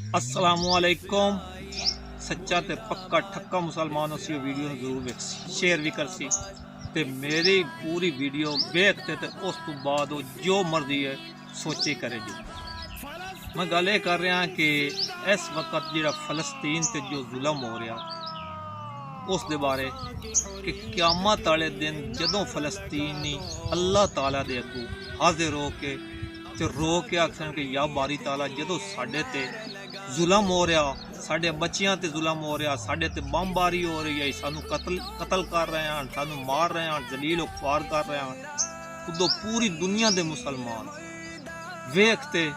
السلام علیکم سچا تے پکا ٹھکا مسلمان اسی ویڈیو ضرور ویکھ شیئر بھی کرسی تے میری پوری ویڈیو ویکھتے تے اس تو بعد وہ جو مرضی ہے سوچے کرے جی میں گل یہ کر رہا کہ اس وقت جڑا فلسطین تے جو ظلم ہو رہا اس دے بارے کہ قیامت والے دن جدوں فلسطینی اللہ تعالیٰ دے اگوں حاضر ہو کے تے رو کے آکھن کہ یا باری تعالیٰ جدوں ساڈے تے ظلم ہو رہا ساڈے بچیاں تے ظلم ہو رہا ساڈے تے بمباری ہو رہی ہے سانو قتل کر رہے ہیں سانو مار رہے ہیں ذلیل و خوار کر رہے ہیں ادو پوری دنیا دے مسلمان ویکھتے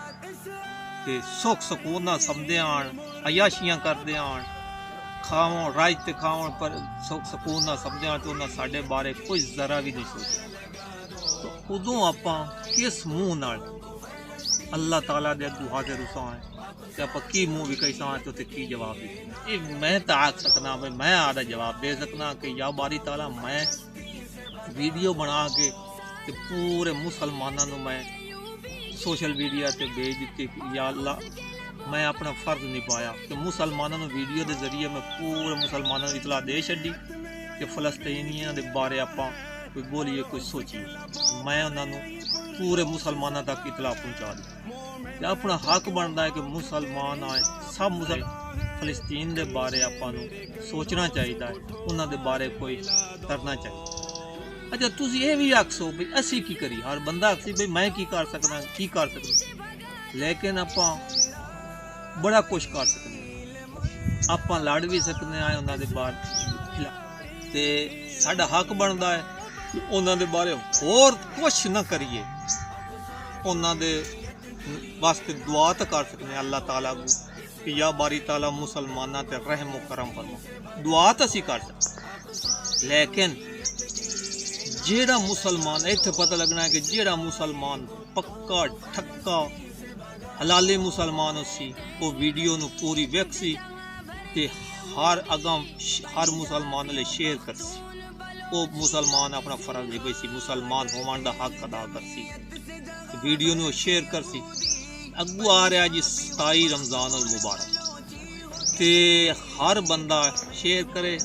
تے سکھ سکون نہ سمجھدے آن عیاشیاں کردے آن کھاؤں راج تے کھاؤں پر سکھ سکون نہ سمجھدے آن تے انہاں ساڈے بارے کوئی ذرا بھی نہیں سوچیا تو ادوں آپاں کس منہ نال اللہ تعالیٰ دے اگوں حاضر ہوساں کہ آپ کی منہ بھی کئی ساں تو کی جواب دی میں تو آکھ سکنا بھائی میں آدھا جواب دے سکنا کہ یا باری تعالیٰ میں ویڈیو بنا کے تے پورے مسلمانوں میں سوشل میڈیا تے بھیج دیتی یا اللہ میں اپنا فرض نبھایا کہ مسلمانوں ویڈیو دے ذریعے میں پورے مسلمانوں اطلاع دے چڈی کہ فلسطینیاں دے بارے آپاں کوئی بولیے کوئی سوچیے میں انہوں پورے مسلمانوں تک اطلاع پہنچا دی اپنا حق بنتا ہے کہ مسلمان آئے سب فلسطین دے بارے آپاں سوچنا چاہیے انہوں دے بارے کوئی کرنا چاہیے اچھا تسی یہ بھی آکسو بھائی اسی کی کری ہر بندہ آکسی بھائی میں کی کر سکنا لیکن آپاں بڑا کچھ کر سکتے آپاں لڑ بھی سکتے ہیں انہوں دے بارے تے ساڈا حق بنتا ہے کہ انہوں دے بارے اور کچھ نہ کریے انہوں دے واسطے دعا تو کر سکتے ہیں اللہ تعالیٰ کو کہ یا باری تعالیٰ مسلمانوں تے رحم و کرم فرما دعا تو اسی کر سکتے لیکن جیڑا مسلمان ایتھے پتہ لگنا ہے کہ جیڑا مسلمان پکا ٹھکا حلالی مسلمان اسی وہ ویڈیو نو پوری ویکسی تے ہر اگام ہر مسلمان لے شیئر کرسی وہ مسلمان اپنا فرض نبھائی سی مسلمان ہومان دا حق ادا کرسی ویڈیو نو شیئر کرسی اگو آ رہا جی 27 رمضان المبارک تے ہر بندہ شیئر کرے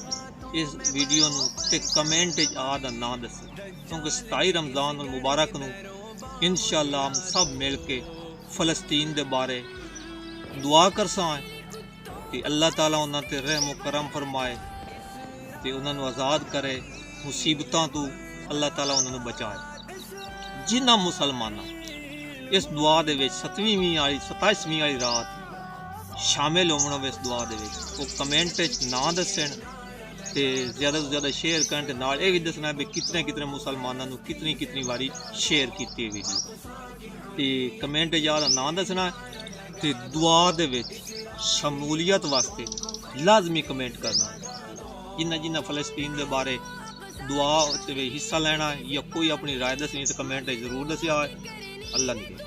اس ویڈیو نو تے کمنٹ آ دا نا دسے کیونکہ 27 رمضان المبارک نو انشاءاللہ ہم سب مل کے فلسطین دے بارے دعا کرساں کہ اللہ تعالیٰ انہاں تے رحم و کرم فرمائے تے انہاں نو آزاد کرے مصیبتاں تو اللہ تعالیٰ انہاں نو بچائے جنہاں مسلماناں اس دعا دے وچ 27ویں والی 27ویں والی رات شامل ہونا اس دعا دے وچ وہ کمنٹ وچ نا دسن تے زیادہ سے زیادہ شیئر کرن تے نال اے وی دسنا ہے کتنے مسلماناں نو کتنی واری شیئر کیتی ہے ویڈیو تے کمنٹ یاد نا دسنا تے دعا دے وچ شمولیت واسطے لازمی کمنٹ کرنا جنہ فلسطین دے بارے دعا تے حصہ لینا یا کوئی اپنی رائے دسنی تے کمنٹ ضرور دسیا ہے اللہ نے